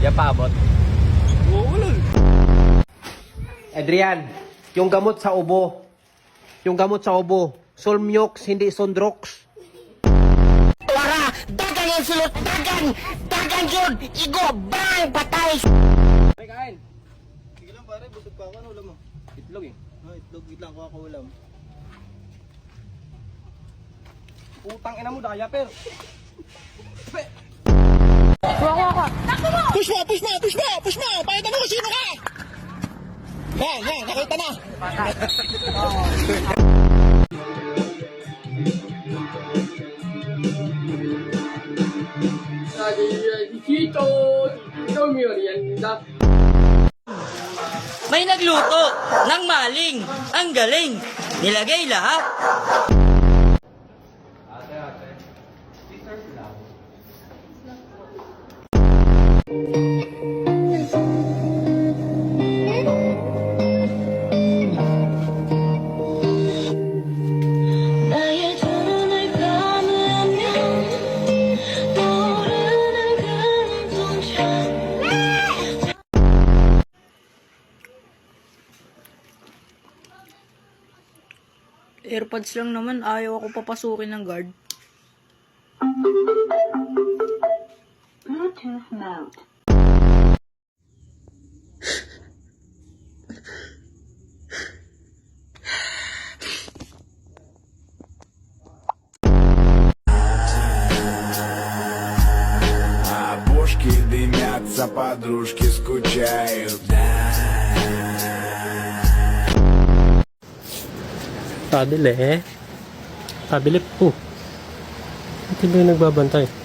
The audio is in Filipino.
Yan paabot. Ulol. Adrian, yung gamot sa ubo. Yung gamot sa ubo. Solmiox, hindi Sondrox. Wara, dagan yung sulot, dagan! Dagan yun! Igo, bang, patay! May kain. Sige lang pare, busog pa ako. Ano ulam mo? Itlog eh. Itlog, lang ko ako ulam. Utang ina mo, daya pero. Push mo! Pakita mo kung sino ka! Yan, nakita na! May nagluto ng maling. Ang galing. Nilagay lahat. 나의 두 눈을 감으면 떠오르는 그 눈동자 Airpods lang naman. Ayaw ako papasukin ng guard. Bluetooth mode. А бошки дымятся, подружки скучают. Tabile eh. Tabile po. Ito ba yung nagbabantay?